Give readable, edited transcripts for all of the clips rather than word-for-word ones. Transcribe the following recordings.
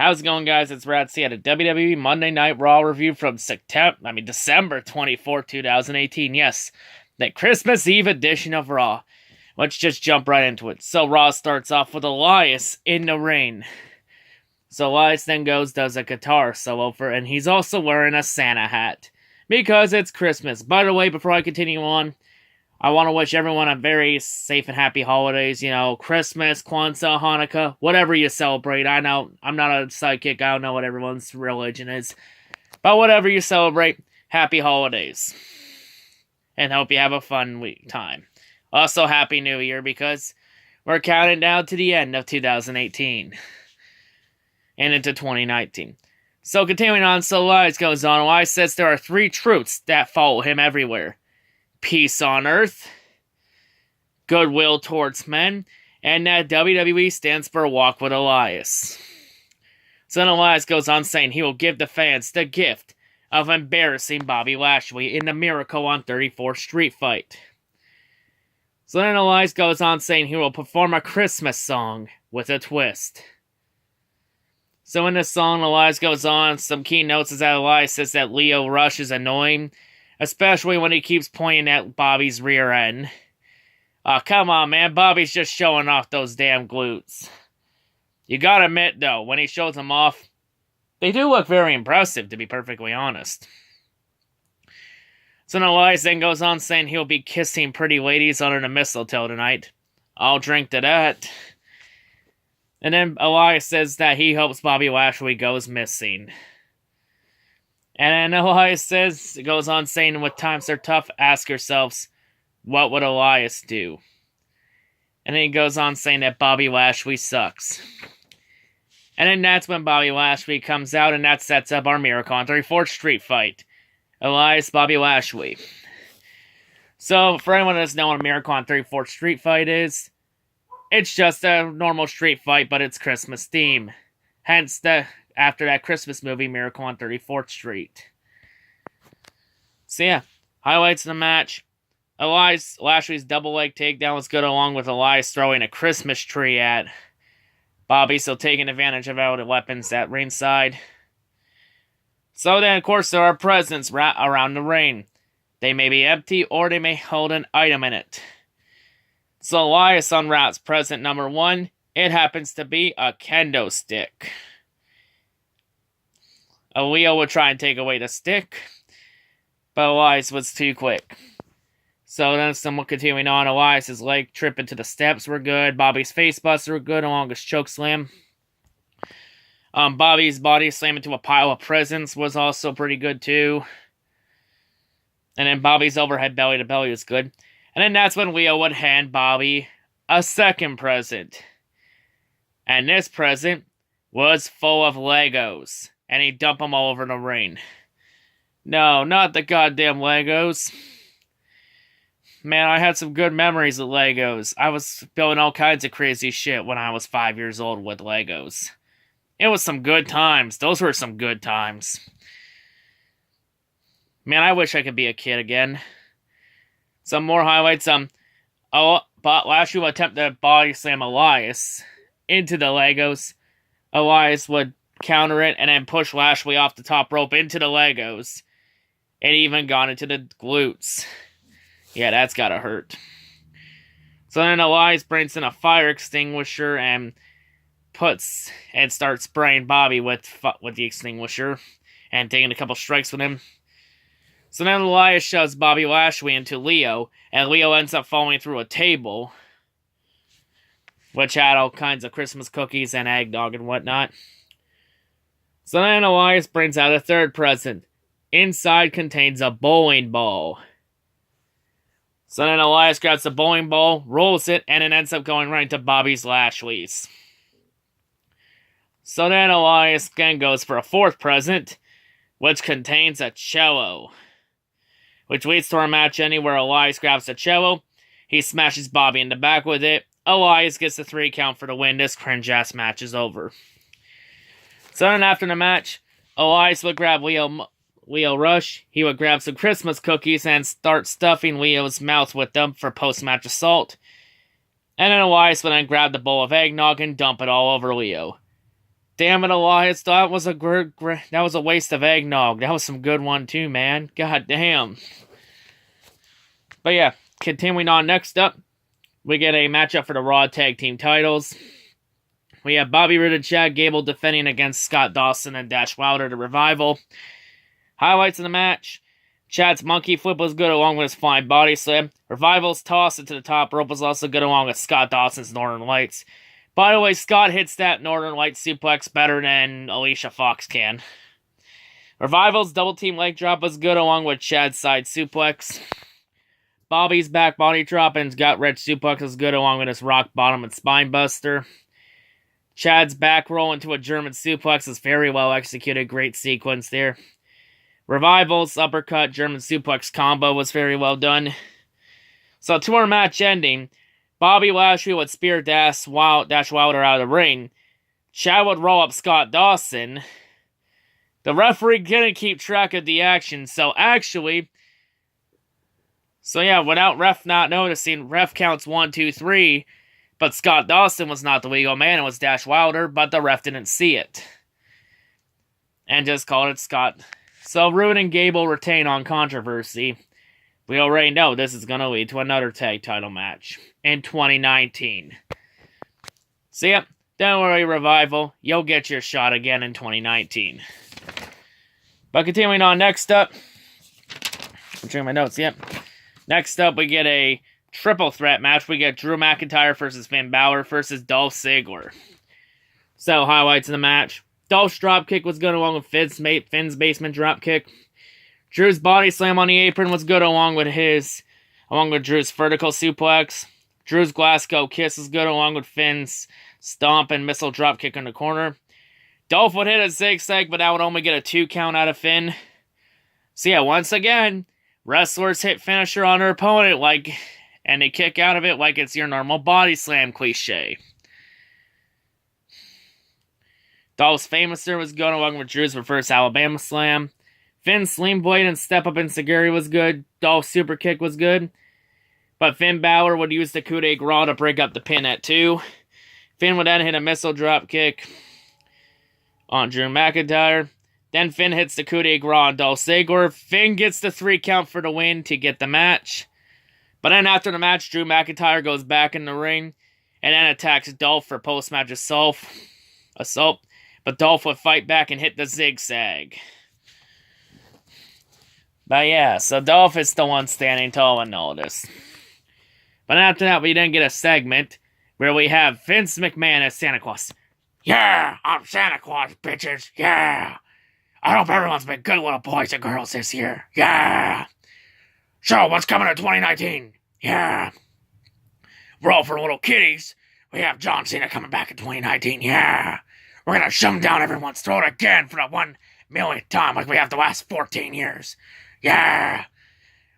How's it going, guys? It's C at a WWE Monday Night Raw review from December 24th, 2018. Yes, the Christmas Eve edition of Raw. Let's just jump right into it. So Raw starts off with Elias in the ring. So Elias then does a guitar solo and he's also wearing a Santa hat. Because it's Christmas. By the way, before I continue on, I want to wish everyone a very safe and happy holidays. You know, Christmas, Kwanzaa, Hanukkah, whatever you celebrate. I know I'm not a sidekick. I don't know what everyone's religion is. But whatever you celebrate, happy holidays. And hope you have a fun time. Also, Happy New Year because we're counting down to the end of 2018. And into 2019. So continuing on, so Elias goes on. Elias says there are 3 truths that follow him everywhere. Peace on earth, goodwill towards men, and that WWE stands for Walk with Elias. So then Elias goes on saying he will give the fans the gift of embarrassing Bobby Lashley in the Miracle on 34th Street fight. So then Elias goes on saying he will perform a Christmas song with a twist. So in this song, Elias goes on, some key notes is that Elias says that Lio Rush is annoying, especially when he keeps pointing at Bobby's rear end. Come on, man. Bobby's just showing off those damn glutes. You gotta admit, though, when he shows them off, they do look very impressive, to be perfectly honest. So now Elias then goes on saying he'll be kissing pretty ladies under the mistletoe tonight. I'll drink to that. And then Elias says that he hopes Bobby Lashley goes missing. And then Elias goes on saying, when times are tough, ask yourselves, what would Elias do? And then he goes on saying that Bobby Lashley sucks. And then that's when Bobby Lashley comes out, and that sets up our Miracle on 34th Street fight. Elias, Bobby Lashley. So, for anyone that doesn't know what a Miracle on 34th Street fight is, it's just a normal street fight, but it's Christmas theme. Hence after that Christmas movie, Miracle on 34th Street. So yeah, highlights of the match. Lashley's double leg takedown was good, along with Elias throwing a Christmas tree at Bobby, so taking advantage of all the weapons at ringside. So then, of course, there are presents around the ring. They may be empty, or they may hold an item in it. So Elias unwraps present number 1. It happens to be a kendo stick. Leo would try and take away the stick, but Elias was too quick. So then someone continuing on, Elias' leg trip into the steps were good. Bobby's face buster were good, along with choke slam. Bobby's body slam into a pile of presents was also pretty good too. And then Bobby's overhead belly to belly was good. And then that's when Leo would hand Bobby a second present. And this present was full of Legos. And he'd dump them all over the ring. No, not the goddamn Legos. Man, I had some good memories of Legos. I was building all kinds of crazy shit when I was 5 years old with Legos. It was some good times. Those were some good times. Man, I wish I could be a kid again. Some more highlights. Lashley would attempt to body slam Elias into the Legos. Elias would counter it and then push Lashley off the top rope into the Legos. It even got into the glutes. Yeah, that's gotta hurt. So then Elias brings in a fire extinguisher and starts spraying Bobby with the extinguisher and taking a couple strikes with him. So then Elias shoves Bobby Lashley into Leo, and Leo ends up falling through a table, which had all kinds of Christmas cookies and eggnog and whatnot. So then Elias brings out a third present. Inside contains a bowling ball. So then Elias grabs the bowling ball, rolls it, and it ends up going right into Bobby's Lashley's. So then Elias again goes for a fourth present, which contains a cello. Which leads to our match ending where Elias grabs the cello, he smashes Bobby in the back with it, Elias gets the 3 count for the win. This cringe-ass match is over. So then after the match, Elias would grab Lio Rush. He would grab some Christmas cookies and start stuffing Leo's mouth with them for post-match assault. And then Elias would then grab the bowl of eggnog and dump it all over Leo. Damn it, Elias. That was a waste of eggnog. That was some good one too, man. God damn. But yeah, continuing on, next up, we get a matchup for the Raw Tag Team titles. We have Bobby Roode and Chad Gable defending against Scott Dawson and Dash Wilder, the Revival. Highlights of the match: Chad's monkey flip was good along with his flying body slam. Revival's toss into the top rope was also good along with Scott Dawson's Northern Lights. By the way, Scott hits that Northern Lights suplex better than Alicia Fox can. Revival's double team leg drop was good along with Chad's side suplex. Bobby's back body drop and gut wrench suplex was good along with his rock bottom and spine buster. Chad's back roll into a German suplex is very well executed. Great sequence there. Revival's uppercut German suplex combo was very well done. So to our match ending, Bobby Lashley would spear Dash Wilder out of the ring. Chad would roll up Scott Dawson. The referee didn't keep track of the action, without ref not noticing, ref counts 1, 2, 3, but Scott Dawson was not the legal man, it was Dash Wilder, but the ref didn't see it. And just called it Scott. So Roode and Gable retain on controversy. We already know this is going to lead to another tag title match in 2019. So yep, don't worry, Revival, you'll get your shot again in 2019. But continuing on, next up, I'm checking my notes, yep. Next up, we get a triple threat match. We get Drew McIntyre versus Finn Balor versus Dolph Ziggler. So, highlights of the match: Dolph's dropkick was good along with Finn's basement dropkick. Drew's body slam on the apron was good along with Drew's vertical suplex. Drew's Glasgow kiss is good along with Finn's stomp and missile dropkick in the corner. Dolph would hit a zigzag, but that would only get a 2 count out of Finn. So yeah, once again, wrestlers hit finisher on their opponent and they kick out of it like it's your normal body slam cliche. Dolph's famouser was good along with Drew's reverse Alabama slam. Finn's sling blade and step up enziguri was good. Dolph's super kick was good. But Finn Balor would use the coup de grace to break up the pin at 2. Finn would then hit a missile drop kick on Drew McIntyre. Then Finn hits the coup de grace on Dolph Ziggler. Finn gets the 3 count for the win to get the match. But then after the match, Drew McIntyre goes back in the ring and then attacks Dolph for post-match assault. But Dolph would fight back and hit the zigzag. But yeah, so Dolph is the one standing tall in all this. But after that, we then get a segment where we have Vince McMahon as Santa Claus. Yeah, I'm Santa Claus, bitches. Yeah. I hope everyone's been good little boys and girls this year. Yeah. So, what's coming in 2019? Yeah. Roll for little kiddies. We have John Cena coming back in 2019. Yeah. We're gonna shove him down everyone's throat again for the 1 millionth time like we have the last 14 years. Yeah.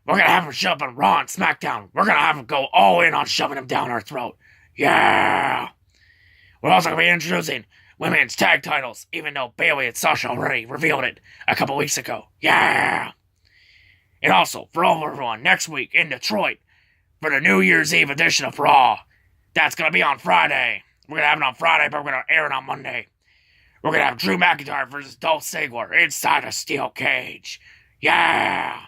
We're gonna have him show up on Raw and SmackDown. We're gonna have him go all in on shoving him down our throat. Yeah. We're also gonna be introducing women's tag titles, even though Bayley and Sasha already revealed it a couple weeks ago. Yeah. And also, for all everyone, next week in Detroit, for the New Year's Eve edition of Raw, that's gonna be on Friday. We're gonna have it on Friday, but we're gonna air it on Monday. We're gonna have Drew McIntyre versus Dolph Ziggler inside a steel cage. Yeah.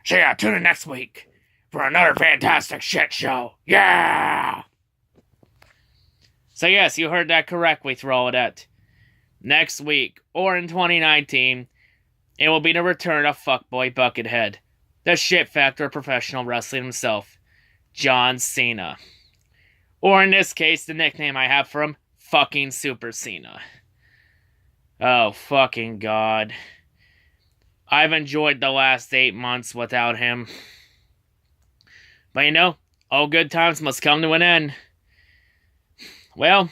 So yeah, tune in next week for another fantastic shit show. Yeah. So yes, you heard that correctly, Throwadette. Next week, or in 2019, it will be the return of Fuckboy Buckethead, the shit factor of professional wrestling himself, John Cena. Or in this case, the nickname I have for him, fucking Super Cena. Oh, fucking God. I've enjoyed the last 8 months without him. But you know, all good times must come to an end. Well,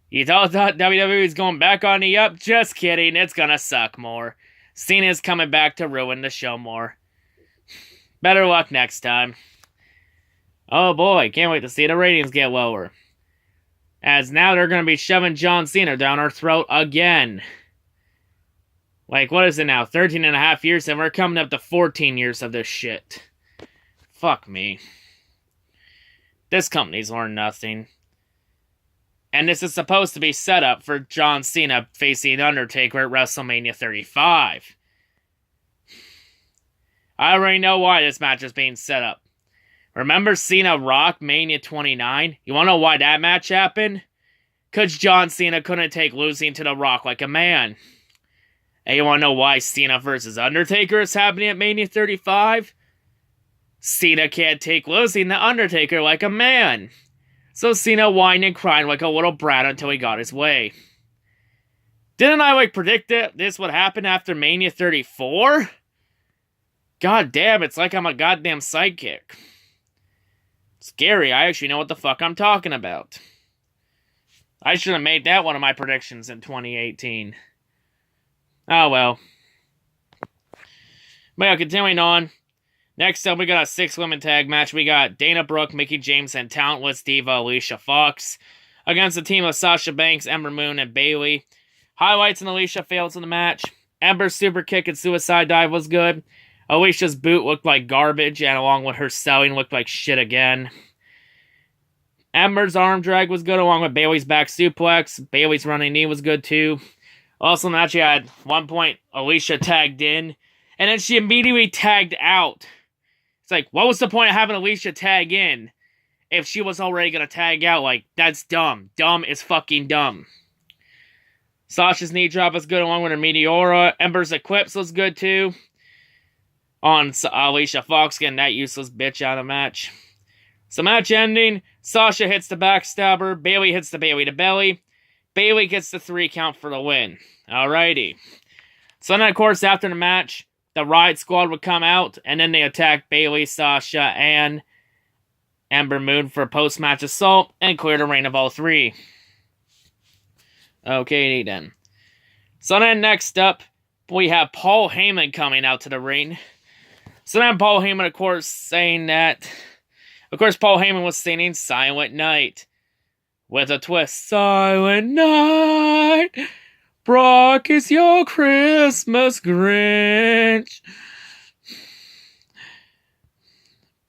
you all thought WWE was going back on the up? Just kidding, it's gonna suck more. Cena's coming back to ruin the show more. Better luck next time. Oh boy, can't wait to see the ratings get lower. As now they're gonna be shoving John Cena down our throat again. Like, what is it now? 13 and a half years, and we're coming up to 14 years of this shit. Fuck me. This company's learned nothing. And this is supposed to be set up for John Cena facing Undertaker at WrestleMania 35. I already know why this match is being set up. Remember Cena Rock Mania 29? You want to know why that match happened? Because John Cena couldn't take losing to The Rock like a man. And you want to know why Cena versus Undertaker is happening at Mania 35? Cena can't take losing to Undertaker like a man. So Cena whined and cried like a little brat until he got his way. Didn't I predict that this would happen after Mania 34? God damn, it's like I'm a goddamn psychic. Scary, I actually know what the fuck I'm talking about. I should have made that one of my predictions in 2018. Oh well. But yeah, continuing on. Next up, we got a 6-woman tag match. We got Dana Brooke, Mickie James, and talentless diva Alicia Fox against a team of Sasha Banks, Ember Moon, and Bayley. Highlights: and Alicia fails in the match. Ember's super kick and suicide dive was good. Alicia's boot looked like garbage, and along with her selling, looked like shit again. Ember's arm drag was good, along with Bayley's back suplex. Bayley's running knee was good too. Also, in the match, you had one point Alicia tagged in, and then she immediately tagged out. It's like, what was the point of having Alicia tag in if she was already going to tag out? Like, that's dumb. Dumb is fucking dumb. Sasha's knee drop was good, along with her Meteora. Ember's Eclipse was good too. On Alicia Fox getting that useless bitch out of the match. So match ending, Sasha hits the backstabber, Bayley hits the Bayley to belly, Bayley gets the 3 count for the win. Alrighty. So then of course after the match, the Riot Squad would come out, and then they attack Bayley, Sasha, and Ember Moon for post-match assault, and clear the reign of all 3. Okay then. So then next up, we have Paul Heyman coming out to the ring. So then Paul Heyman, of course, saying that... Of course, Paul Heyman was singing Silent Night. With a twist. Silent Night, Brock is your Christmas Grinch.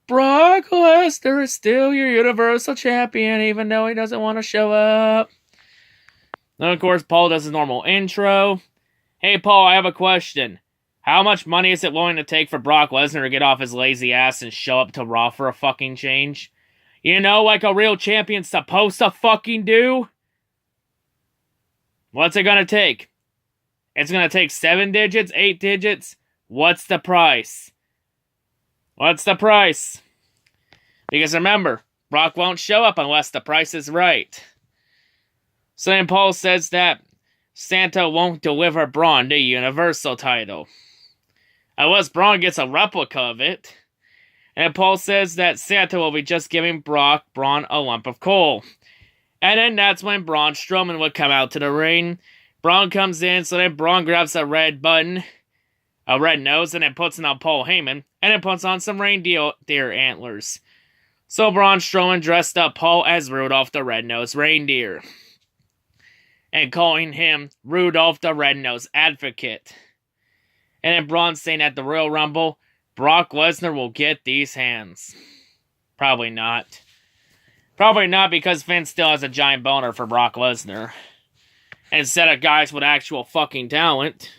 Brock Lesnar is still your Universal Champion, even though he doesn't want to show up. Then, of course, Paul does his normal intro. Hey, Paul, I have a question. How much money is it willing to take for Brock Lesnar to get off his lazy ass and show up to Raw for a fucking change? You know, like a real champion's supposed to fucking do? What's it gonna take? It's gonna take 7 digits, 8 digits? What's the price? What's the price? Because remember, Brock won't show up unless the price is right. So then Paul says that Santa won't deliver Braun the Universal title, unless Braun gets a replica of it. And Paul says that Santa will be just giving Braun a lump of coal. And then that's when Braun Strowman would come out to the ring. Braun comes in, so then Braun grabs a red button, a red nose, and then puts it on Paul Heyman, and then puts on some reindeer antlers. So Braun Strowman dressed up Paul as Rudolph the Red-Nosed Reindeer, and calling him Rudolph the Red-Nosed Advocate. And then Braun saying at the Royal Rumble, Brock Lesnar will get these hands. Probably not. Probably not, because Vince still has a giant boner for Brock Lesnar, instead of guys with actual fucking talent.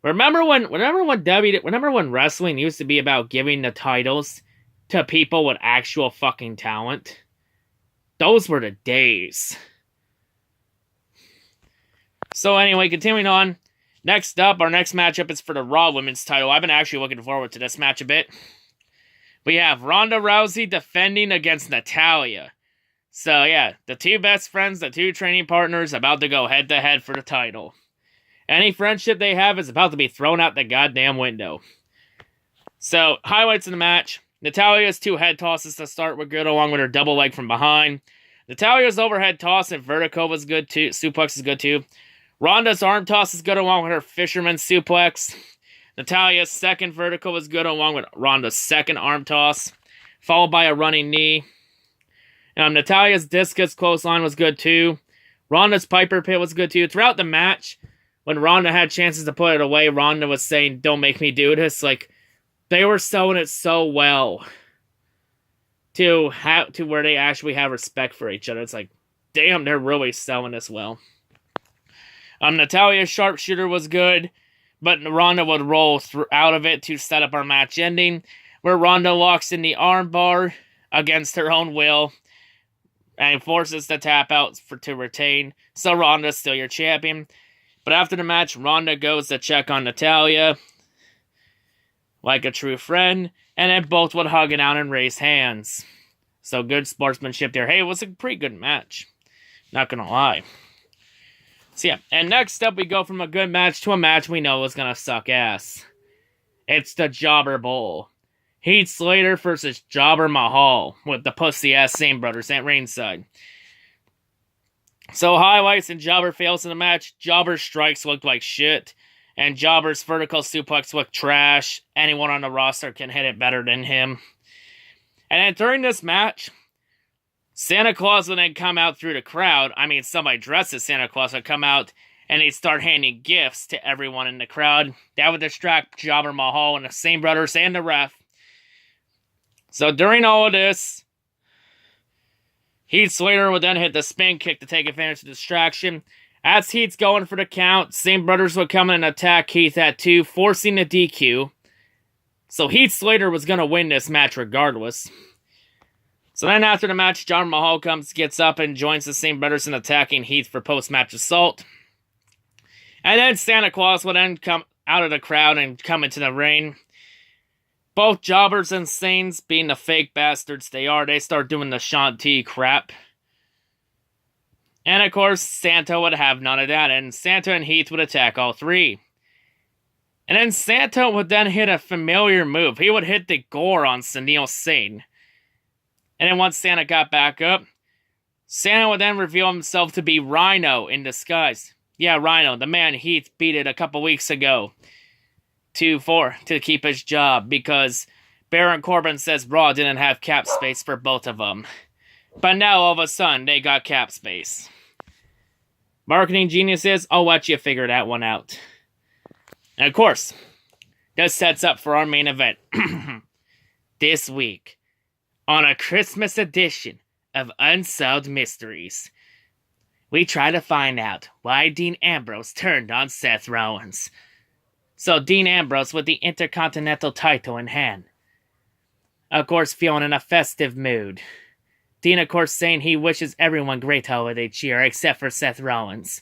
Remember when wrestling used to be about giving the titles to people with actual fucking talent? Those were the days. So anyway, continuing on. Next up, our next matchup is for the Raw Women's title. I've been actually looking forward to this match a bit. We have Ronda Rousey defending against Natalya. So yeah, the two best friends, the two training partners, about to go head-to-head for the title. Any friendship they have is about to be thrown out the goddamn window. So, highlights in the match. Natalya's 2 head tosses to start were good, along with her double leg from behind. Natalya's overhead toss and vertical was good too. Suplex is good too. Ronda's arm toss is good, along with her fisherman suplex. Natalya's second vertical was good, along with Ronda's second arm toss, followed by a running knee. Natalya's discus clothesline was good too. Ronda's Piper Pit was good too. Throughout the match, when Ronda had chances to put it away, Ronda was saying, "Don't make me do this." Like, they were selling it so well to where they actually have respect for each other. It's like, damn, they're really selling this well. Natalia's sharpshooter was good, but Ronda would roll out of it to set up our match ending, where Ronda locks in the armbar against her own will and forces the tap out to retain. So Ronda's still your champion. But after the match, Ronda goes to check on Natalya like a true friend, and then both would hug it out and raise hands. So good sportsmanship there. Hey, it was a pretty good match. Not gonna lie. So yeah, and next up we go from a good match to a match we know is gonna suck ass. It's the Jobber Bowl. Heath Slater versus Jobber Mahal with the pussy-ass Sane brothers at ringside. So highlights, and Jobber fails in the match. Jobber's strikes looked like shit, and Jobber's vertical suplex looked trash. Anyone on the roster can hit it better than him. And then during this match, Santa Claus would then come out through the crowd. I mean, somebody dressed as Santa Claus would come out, and he'd start handing gifts to everyone in the crowd. That would distract Jobber Mahal and the Sane brothers and the ref. So during all of this, Heath Slater would then hit the spin kick to take advantage of the distraction. As Heath's going for the count, Sane brothers would come in and attack Heath at 2, forcing the DQ. So Heath Slater was going to win this match regardless. So then after the match, Jobber Mahal gets up and joins the Sane brothers in attacking Heath for post-match assault. And then Santa Claus would then come out of the crowd and come into the ring. Both Jobbers and Sanes, being the fake bastards they are, they start doing the Shanti crap. And of course, Santa would have none of that, and Santa and Heath would attack all three. And then Santa would then hit a familiar move. He would hit the gore on Sunil Sane. And then once Santa got back up, Santa would then reveal himself to be Rhino in disguise. Yeah, Rhino, the man Heath beat it a couple weeks ago to keep his job, because Baron Corbin says Raw didn't have cap space for both of them. But now all of a sudden they got cap space. Marketing geniuses, I'll let you figure that one out. And of course, this sets up for our main event. This week, on a Christmas edition of Unsolved Mysteries, we try to find out why Dean Ambrose turned on Seth Rollins. So Dean Ambrose with the Intercontinental title in hand, of course feeling in a festive mood. Dean of course saying he wishes everyone great holiday cheer except for Seth Rollins.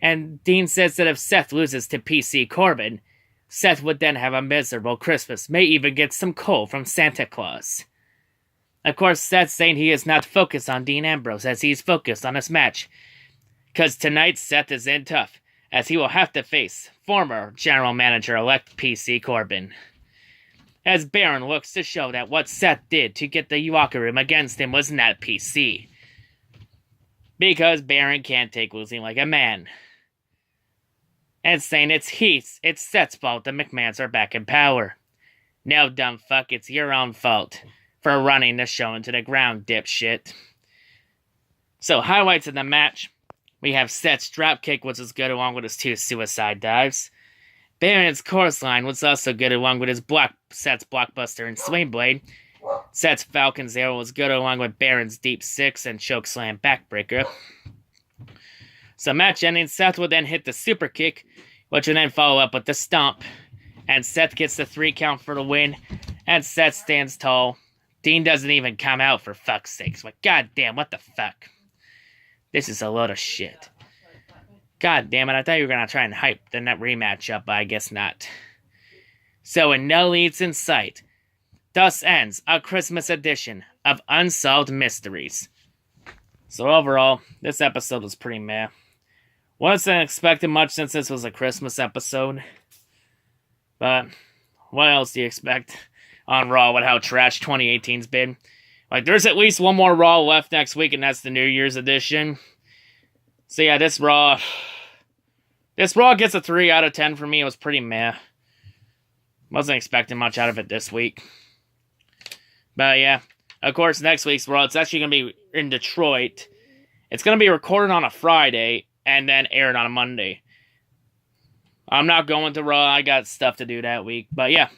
And Dean says that if Seth loses to PC Corbin, Seth would then have a miserable Christmas, may even get some coal from Santa Claus. Of course, Seth saying he is not focused on Dean Ambrose as he's focused on his match, because tonight Seth is in tough, as he will have to face former General Manager-elect PC Corbin. As Baron looks to show that what Seth did to get the locker room against him was not PC. Because Baron can't take losing like a man. And saying it's Seth's fault the McMahons are back in power. No, dumb fuck, it's your own fault for running the show into the ground, dipshit. So, highlights of the match. We have Seth's dropkick, which was good along with his 2 suicide dives. Baron's chorus line was also good along with Seth's blockbuster and swing blade. Seth's Falcon's arrow was good along with Baron's deep 6 and chokeslam backbreaker. So match ending, Seth would then hit the super kick, which would then follow up with the stomp. And Seth gets the 3 count for the win, and Seth stands tall. Dean doesn't even come out, for fuck's sakes. Like, goddamn, what the fuck? This is a load of shit. God damn it, I thought you were going to try and hype the rematch up, but I guess not. So, with no leads in sight, thus ends a Christmas edition of Unsolved Mysteries. So overall, this episode was pretty meh. Wasn't expecting much since this was a Christmas episode. But, what else do you expect on Raw with how trash 2018's been? Like, there's at least one more Raw left next week, and that's the New Year's edition. So yeah, this Raw gets a 3 out of 10 for me. It was pretty meh. Wasn't expecting much out of it this week. But yeah, of course, next week's Raw, it's actually going to be in Detroit. It's going to be recorded on a Friday, and then aired on a Monday. I'm not going to Raw. I got stuff to do that week. But yeah,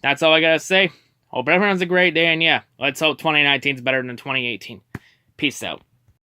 that's all I got to say. Hope everyone has a great day, and yeah, let's hope 2019 is better than 2018. Peace out.